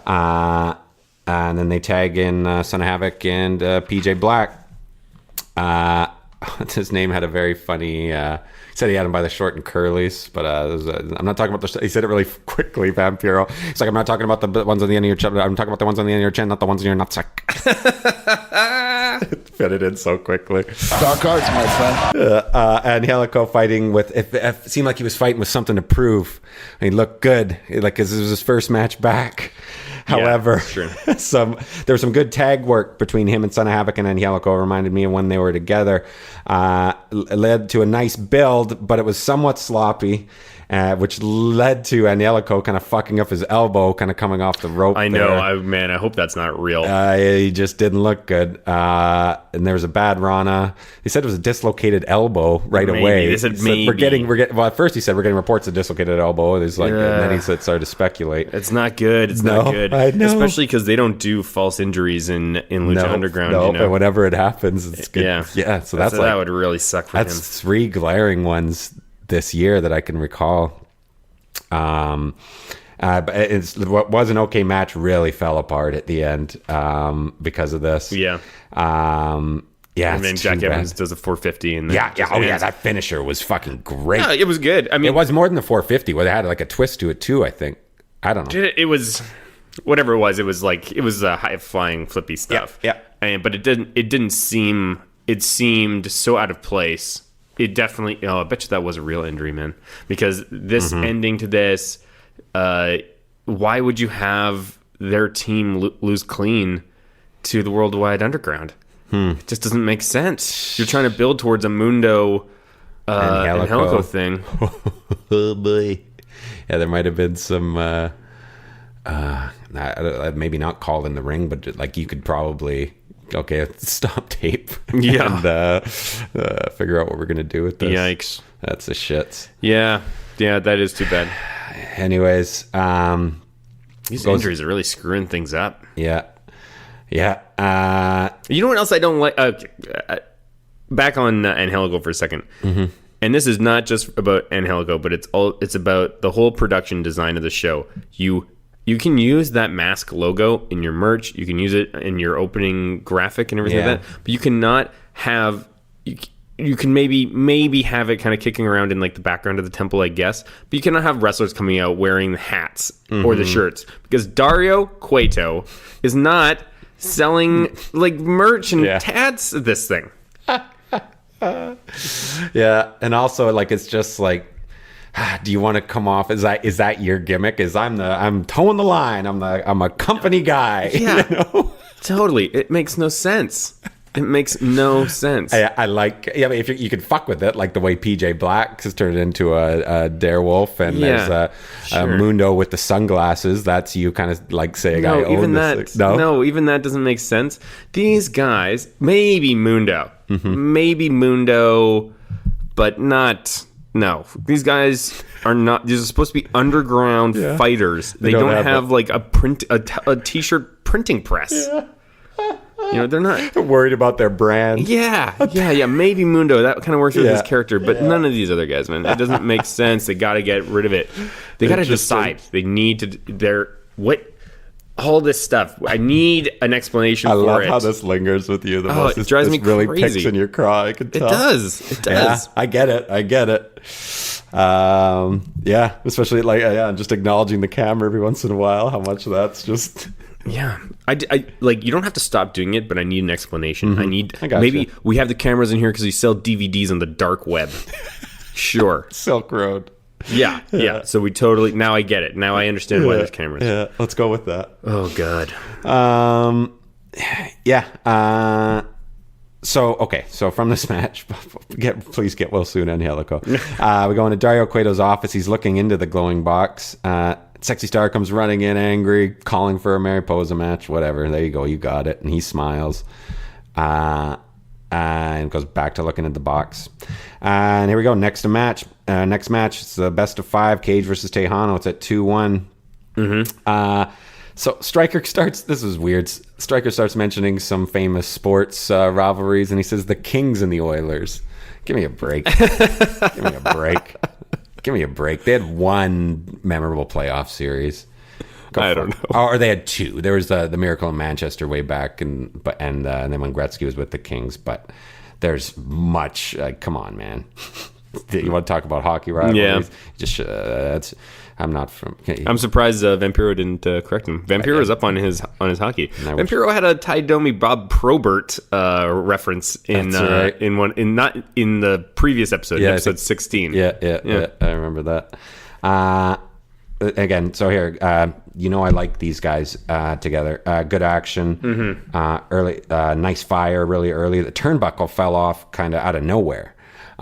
And then they tag in Son of Havoc and PJ Black. His name had a very funny. He said he had him by the short and curlies, but I'm not talking about the. He said it really quickly, Vampiro. He's like, I'm not talking about the ones on the end of your chin. I'm talking about the ones on the end of your chin, not the ones in your nutsack. Fit it in so quickly. Dark arts, my friend. And Angelico fighting with. It seemed like he was fighting with something to prove. He looked good, like because it was his first match back. However, there was some good tag work between him and Son of Havoc and Angelico. Reminded me of when they were together. Led to a nice build, but it was somewhat sloppy, which led to Angelico kind of fucking up his elbow, kind of coming off the rope. I know. I hope that's not real. He just didn't look good. And there was a bad Rana. He said it was a dislocated elbow right away. They said maybe. We're getting. Well, at first he said we're getting reports of dislocated elbow. There's like, and then he started to speculate. It's not good. It's not good. I know. Especially because they don't do false injuries in Lucha Underground. No, you know? but whenever it happens, it's good. Yeah. So that would really suck for him. That's 3 glaring ones this year that I can recall. But what was an okay match really fell apart at the end because of this. Yeah. And then Jack Evans does a 450. And that finisher was fucking great. Yeah, it was good. I mean, it was more than the 450 where they had like a twist to it too, I think. I don't know. It was whatever it was. It was like it was high flying flippy stuff. Yeah. But it didn't seem. It seemed so out of place. It definitely. I bet you that was a real injury, man. Because this ending to this, why would you have their team lose clean to the Worldwide Underground? It just doesn't make sense. You're trying to build towards a Mundo Angelico thing. Oh boy. Yeah, there might have been some. Maybe not called in the ring, but like you could probably. Okay, stop tape. Yeah. And figure out what we're going to do with this. Yikes. That's a shit. Yeah, that is too bad. Anyways. These injuries are really screwing things up. Yeah. You know what else I don't like? Back on Angelico for a second. Mm-hmm. And this is not just about Angelico, but it's about the whole production design of the show. You can use that mask logo in your merch. You can use it in your opening graphic and everything like that. But you cannot have. You can maybe have it kind of kicking around in like the background of the temple, I guess. But you cannot have wrestlers coming out wearing the hats or the shirts because Dario Cueto is not selling like merch and tats of this thing. Yeah, and also like it's just like. Do you want to come off? Is that your gimmick? I'm towing the line. I'm a company guy. Yeah, you know? Totally. It makes no sense. It makes no sense. I like. Yeah, but if you could fuck with it, like the way PJ Black has turned into a Darewolf, and there's a Mundo with the sunglasses. That's you kind of like say a guy. Even that. No, even that doesn't make sense. These guys, maybe Mundo, but not. No, these guys are not. These are supposed to be underground fighters. They don't have like a t-shirt printing press. Yeah. You know, they're not worried about their brand. Yeah. Maybe Mundo, that kind of works with his character, but none of these other guys, man. It doesn't make sense. They got to get rid of it. They got to decide. They need to. All this stuff. I need an explanation for it. I love how this lingers with you. It drives me really crazy. Picks in your craw. I can tell. It does. Yeah, I get it. Especially like just acknowledging the camera every once in a while. How much that's just. Yeah, I like. You don't have to stop doing it, but I need an explanation. Maybe we have the cameras in here because we sell DVDs on the dark web. Sure, Silk Road. Yeah. So we totally now I get it. Now I understand why there's cameras. Yeah, let's go with that. Oh God. So from this match, please get well soon, Angelico. We go into Dario Cueto's office. He's looking into the glowing box. Sexy Star comes running in, angry, calling for a Mariposa match. Whatever. There you go. You got it. And he smiles. And goes back to looking at the box. And here we go. Next match. It's the best of 5. Cage versus Tejano. It's at 2-1. So Stryker starts. This is weird. Stryker starts mentioning some famous sports rivalries, and he says the Kings and the Oilers. Give me a break. Give me a break. They had one memorable playoff series. I don't know. Or they had two. There was the Miracle in Manchester way back, and then when Gretzky was with the Kings. But there's much. Come on, man. You want to talk about hockey rivalries? Yeah. I'm not from. I'm surprised Vampiro didn't correct him. Vampiro was up on his hockey. Vampiro had a Ty Domi Bob Probert reference in not in the previous episode, episode 16. Yeah. I remember that. Again, so here, I like these guys together. Good action, early, nice fire, really early. The turnbuckle fell off kind of out of nowhere.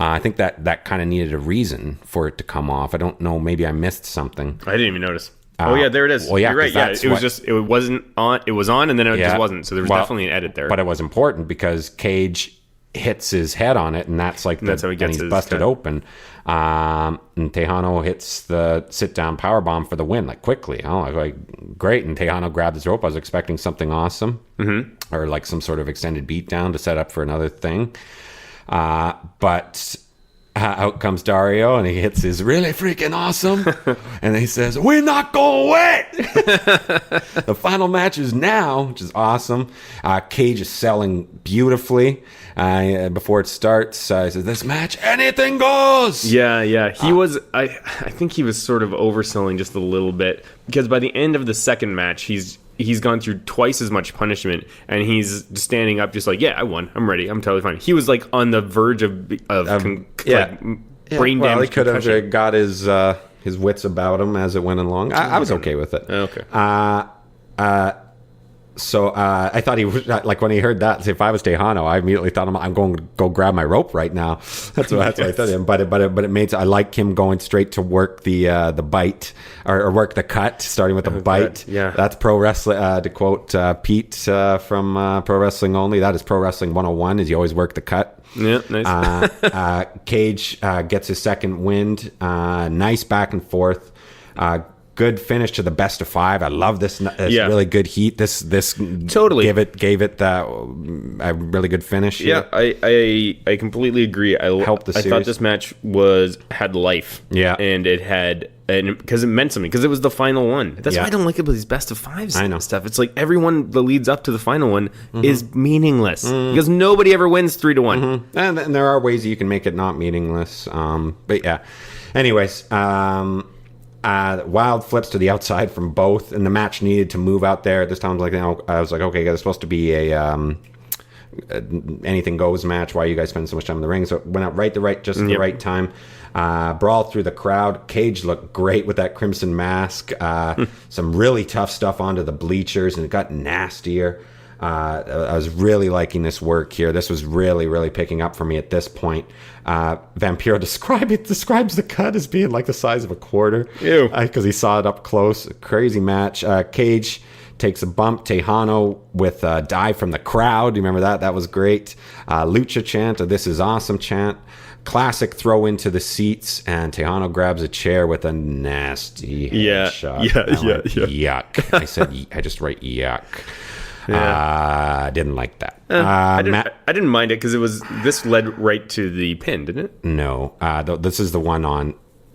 I think that kind of needed a reason for it to come off. I don't know. Maybe I missed something. I didn't even notice. Oh yeah, there it is. Well, yeah, you're right. Yeah, it wasn't on. It was on, and then it just wasn't. So there was definitely an edit there. But it was important because Cage hits his head on it, and that's how he gets he's busted open. And Tejano hits the sit-down powerbomb for the win, like quickly. Like great. And Tejano grabbed his rope. I was expecting something awesome, or like some sort of extended beatdown to set up for another thing. But out comes Dario, and he hits his really freaking awesome, and he says, "We're not gonna win." The final match is now, which is awesome. Cage is selling beautifully. Before it starts, he says, "This match, anything goes." Yeah. He was. I think he was sort of overselling just a little bit, because by the end of the second match, he's gone through twice as much punishment, and he's standing up just like, yeah, I won. I'm ready. I'm totally fine. He was like on the verge of brain damage. Well, he could have got his wits about him as it went along. I was okay with it. Okay. So I thought he was like, when he heard that, if I was Tejano, I immediately thought I'm going to go grab my rope right now. That's what I thought. But it made, I like him going straight to work the bite or work the cut, starting with the bite. Yeah, that's pro wrestling. To quote Pete from Pro Wrestling Only, that is pro wrestling 101. Is you always work the cut. Yeah, nice. Cage gets his second wind. Nice back and forth. Good finish to the best of 5. I love this. Really good heat. This totally gave it a really good finish. Yeah, I completely agree. I thought this match had life. Yeah, and it had, because it meant something, because it was the final one. That's why I don't like it with these best of 5s and stuff. It's like everyone that leads up to the final one is meaninless because nobody ever wins 3-1. And there are ways you can make it not meaningless. But yeah. Anyways. Wild flips to the outside from both, and the match needed to move out there. This time, I was like, okay, there's supposed to be a anything goes match. Why are you guys spending so much time in the ring? So it went out the right time. Brawl through the crowd. Cage looked great with that crimson mask. Some really tough stuff onto the bleachers, and it got nastier. I was really liking this work here. This was really, really picking up for me at this point. Vampiro describes the cut as being like the size of a quarter. Ew. Because he saw it up close. Crazy match. Cage takes a bump. Tejano with a dive from the crowd. Do you remember that? That was great. Lucha chant, a "This is awesome" chant. Classic throw into the seats, and Tejano grabs a chair with a nasty headshot. Yeah. Yuck. I just write yuck. Yeah. I didn't like that. I didn't mind it because this led right to the pin, didn't it? No. This is the one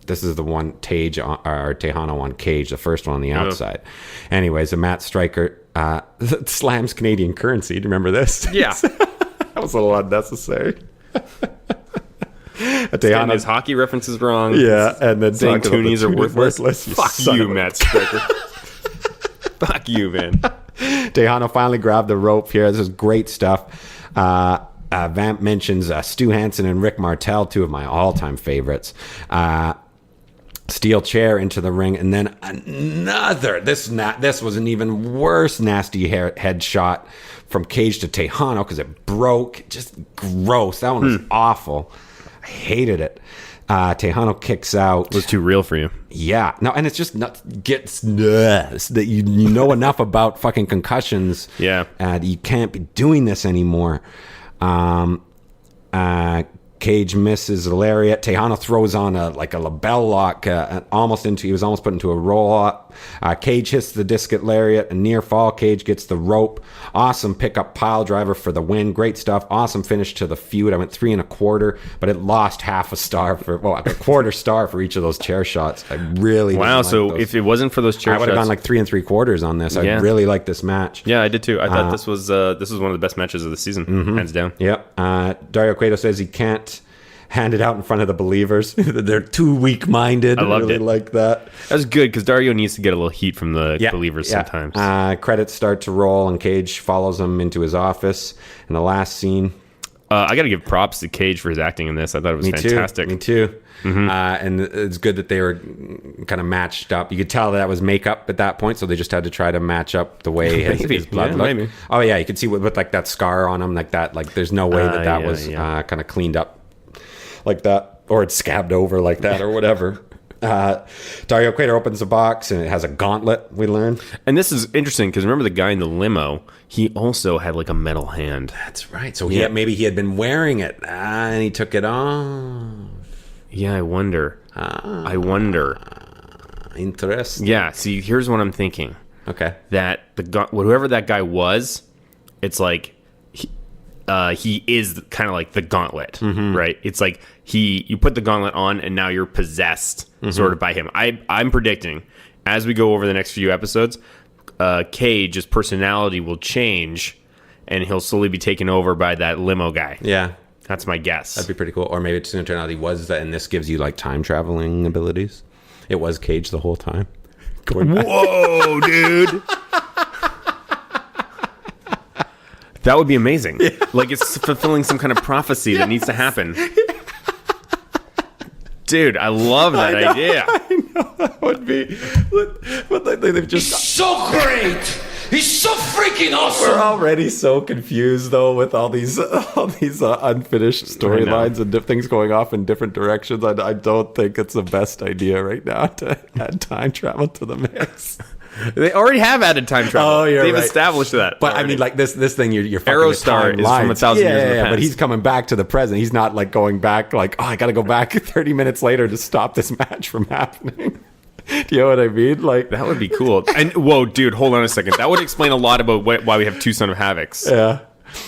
Tejano on Cage, the first one on the outside. Anyways, a Matt Striker slams Canadian currency. Do you remember this? Yeah. That was a little unnecessary. Tejano, his hockey references wrong. Yeah, and then saying toonies are worthless. Fuck you, Matt Striker. Fuck you, man. Tejano finally grabbed the rope here. This is great stuff. Vamp mentions Stu Hansen and Rick Martel, two of my all-time favorites. Steel chair into the ring, and then another. This was an even worse nasty headshot from Cage to Tejano because it broke. Just gross. That one was awful. I hated it. Tejano kicks out. It was too real for you. Yeah. No, and it's just that you know enough about fucking concussions. Yeah. You can't be doing this anymore. Cage misses the lariat. Tejano throws on a label lock, he was almost put into a roll up. Cage hits the discus lariat, a near fall. Cage gets the rope. Awesome pickup pile driver for the win. Great stuff. Awesome finish to the feud. I went 3 1/4, but it lost half a star a quarter star for each of those chair shots. I really so if it wasn't for those chair shots, I would have gone like 3 3/4 on this. I really like this match. Yeah, I did too. I thought this was one of the best matches of the season, hands down. Yep. Dario Cueto says he can't hand it out in front of the believers. They're too weak-minded. I loved it. Like that. That was good because Dario needs to get a little heat from the believers sometimes. Credits start to roll, and Cage follows him into his office. In the last scene, I got to give props to Cage for his acting in this. I thought it was fantastic. Me too. And it's good that they were kind of matched up. You could tell that was makeup at that point, so they just had to try to match up the way his blood looked. Maybe. Oh yeah, you could see with like that scar on him, like that. Like there's no way that was kind of cleaned up like that, or it's scabbed over like that, or whatever. Dario Cueto opens the box, and it has a gauntlet, we learn. And this is interesting, because remember the guy in the limo, he also had like a metal hand. That's right. So maybe he had been wearing it, and he took it off. Yeah, I wonder. Interesting. Yeah, see, here's what I'm thinking. Okay. That whoever that guy was, it's like, he is kind of like the gauntlet, right? It's like you put the gauntlet on, and now you're possessed sort of by him. I'm predicting, as we go over the next few episodes, Cage's personality will change, and he'll slowly be taken over by that limo guy. Yeah. That's my guess. That'd be pretty cool. Or maybe it's going to turn out he was that, and this gives you like time traveling abilities. It was Cage the whole time. Whoa, dude. That would be amazing. Yeah. Like it's fulfilling some kind of prophecy that needs to happen. Dude, I love that idea. I know that would be. But they've just. He's so great. He's so freaking awesome. We're already so confused though with all these unfinished storylines and things going off in different directions. I don't think it's the best idea right now to add time travel to the mix. They already have added time travel. Oh, you're They've right. established that. But already. I mean, like this thing, you're fucking Aerostar is from 1,000 years in the past. But he's coming back to the present. He's not like going back like, I got to go back 30 minutes later to stop this match from happening. Do you know what I mean? Like that would be cool. And whoa, dude, hold on a second. That would explain a lot about why we have 2 Son of Havocs. Yeah.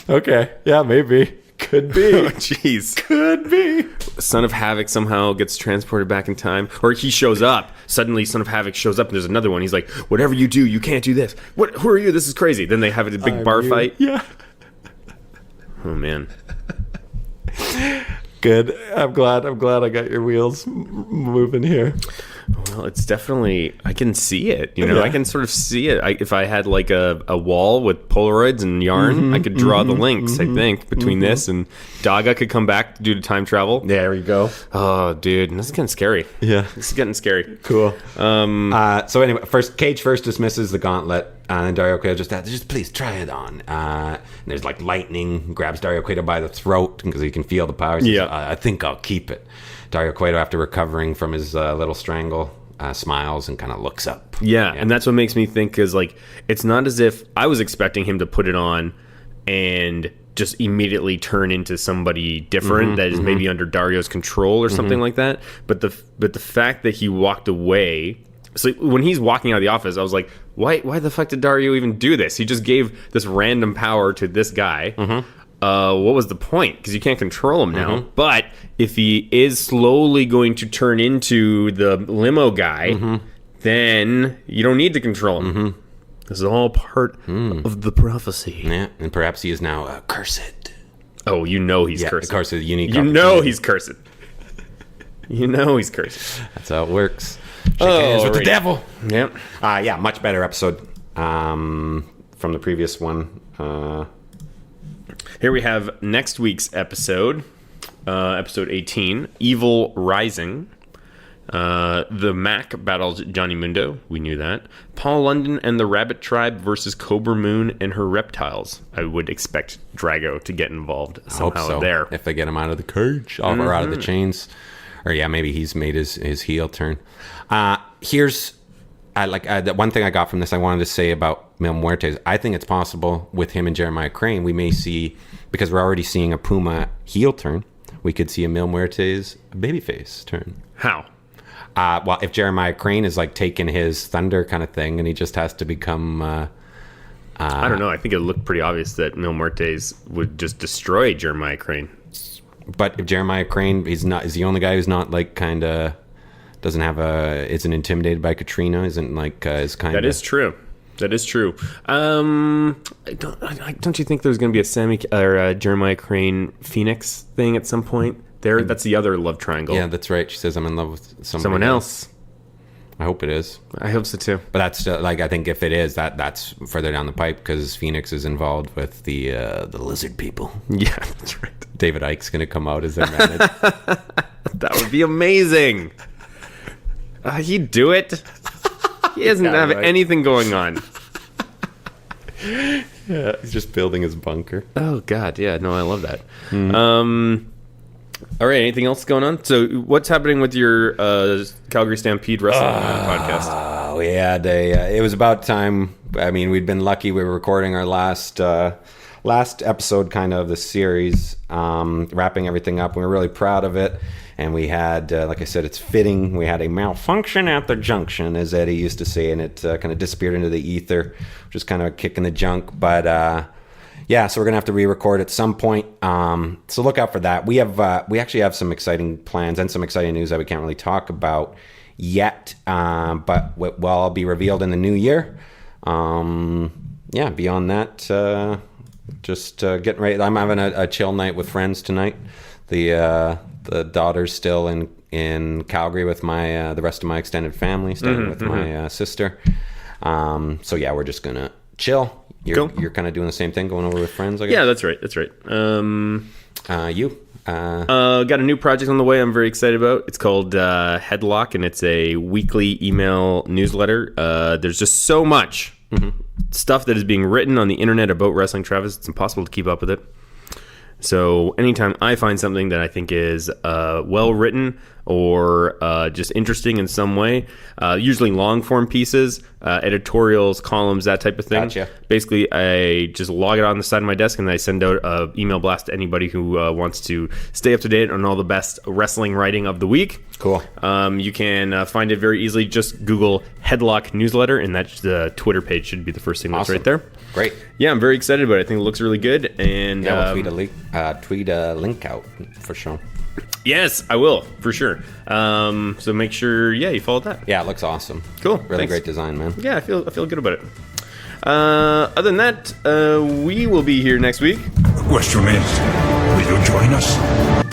Okay. Yeah, maybe. Could be. Oh, jeez. Could be. Son of Havoc somehow gets transported back in time. Or he shows up. Suddenly Son of Havoc shows up and there's another one. He's like, whatever you do, you can't do this. Who are you? This is crazy. Then they have a big bar fight. Yeah. Oh, man. Good. I'm glad I got your wheels moving here. Well, it's definitely, I can see it, I can sort of see it. If I had like a wall with Polaroids and yarn, I could draw the links, I think, between this and Daga could come back due to time travel. There we go. Oh, dude, this is getting scary. Yeah. This is getting scary. Cool. So anyway, Cage first dismisses the gauntlet, and Dario Cueto just please try it on. And there's like lightning, grabs Dario Cueto by the throat because he can feel the power. Says, I think I'll keep it. Dario Cueto, after recovering from his little strangle, smiles and kind of looks up. Yeah, and that's what makes me think is like, it's not as if I was expecting him to put it on and just immediately turn into somebody different that is maybe under Dario's control or something like that. But the fact that he walked away, so when he's walking out of the office, I was like, why the fuck did Dario even do this? He just gave this random power to this guy. What was the point? Because you can't control him now. But if he is slowly going to turn into the limo guy, then you don't need to control him. This is all part of the prophecy. Yeah, and perhaps he is now cursed. Oh, he's cursed. Of course, unique. He's cursed. He's cursed. That's how it works. Shake hands with the devil. Yep. Yeah, much better episode from the previous one. Here we have next week's episode, episode 18, Evil Rising. The Mac battles Johnny Mundo. We knew that. Paul London and the Rabbit Tribe versus Cobra Moon and her reptiles. I would expect Drago to get involved somehow there. If they get him out of the cage or out of the chains. Or maybe he's made his heel turn. Here's the one thing I got from this I wanted to say about Mil Muertes. I think it's possible with him and Jeremiah Crane we may see, because we're already seeing a Puma heel turn, we could see a Mil Muertes babyface turn. How? Well, if Jeremiah Crane is like taking his thunder kind of thing, and he just has to become. I don't know. I think it looked pretty obvious that Mil Muertes would just destroy Jeremiah Crane. But if Jeremiah Crane, is the only guy who's not like kind of doesn't have isn't intimidated by Katrina, isn't like is kind of. That is true. That is true. Don't you think there's going to be a Jeremiah Crane Phoenix thing at some point? That's the other love triangle. Yeah, that's right. She says I'm in love with someone else. I hope it is. I hope so too. But that's I think if it is, that's further down the pipe because Phoenix is involved with the lizard people. Yeah, that's right. David Icke's going to come out as their manager. That would be amazing. He'd do it. He doesn't have anything going on. Yeah, he's just building his bunker. Oh God, yeah, no, I love that. All right, anything else going on? So, what's happening with your Calgary Stampede Wrestling podcast? We had it was about time. I mean, we'd been lucky. We were recording our last episode, kind of the series, wrapping everything up. We were really proud of it. And we had, like I said, it's fitting. We had a malfunction at the junction, as Eddie used to say, and it kind of disappeared into the ether, which is kind of a kick in the junk. But yeah, so we're gonna have to re-record at some point. So look out for that. We actually have some exciting plans and some exciting news that we can't really talk about yet, but will all be revealed in the new year. Yeah. Beyond that, just getting ready. I'm having a chill night with friends tonight. The daughter's still in Calgary with the rest of my extended family, staying with my sister. So yeah, we're just gonna chill. You're kind of doing the same thing, going over with friends, I guess? Yeah, that's right. You? Got a new project on the way I'm very excited about. It's called Headlock, and it's a weekly email newsletter. There's just so much stuff that is being written on the internet about wrestling, Travis. It's impossible to keep up with it. So anytime I find something that I think is well written or just interesting in some way, usually long form pieces, editorials, columns, that type of thing. Gotcha. Basically, I just log it on the side of my desk and I send out an email blast to anybody who wants to stay up to date on all the best wrestling writing of the week. Cool. You can find it very easily. Just Google Headlock Newsletter, and that's the Twitter page should be the first thing that's right there. Great. Yeah, I'm very excited about it. I think it looks really good. And yeah, we'll tweet a link out for sure. Yes, I will, for sure. So make sure, you follow that. Yeah, it looks awesome. Cool. Really Thanks. great design, man. Yeah, I feel good about it. Other than that, we will be here next week. The question is, will you join us?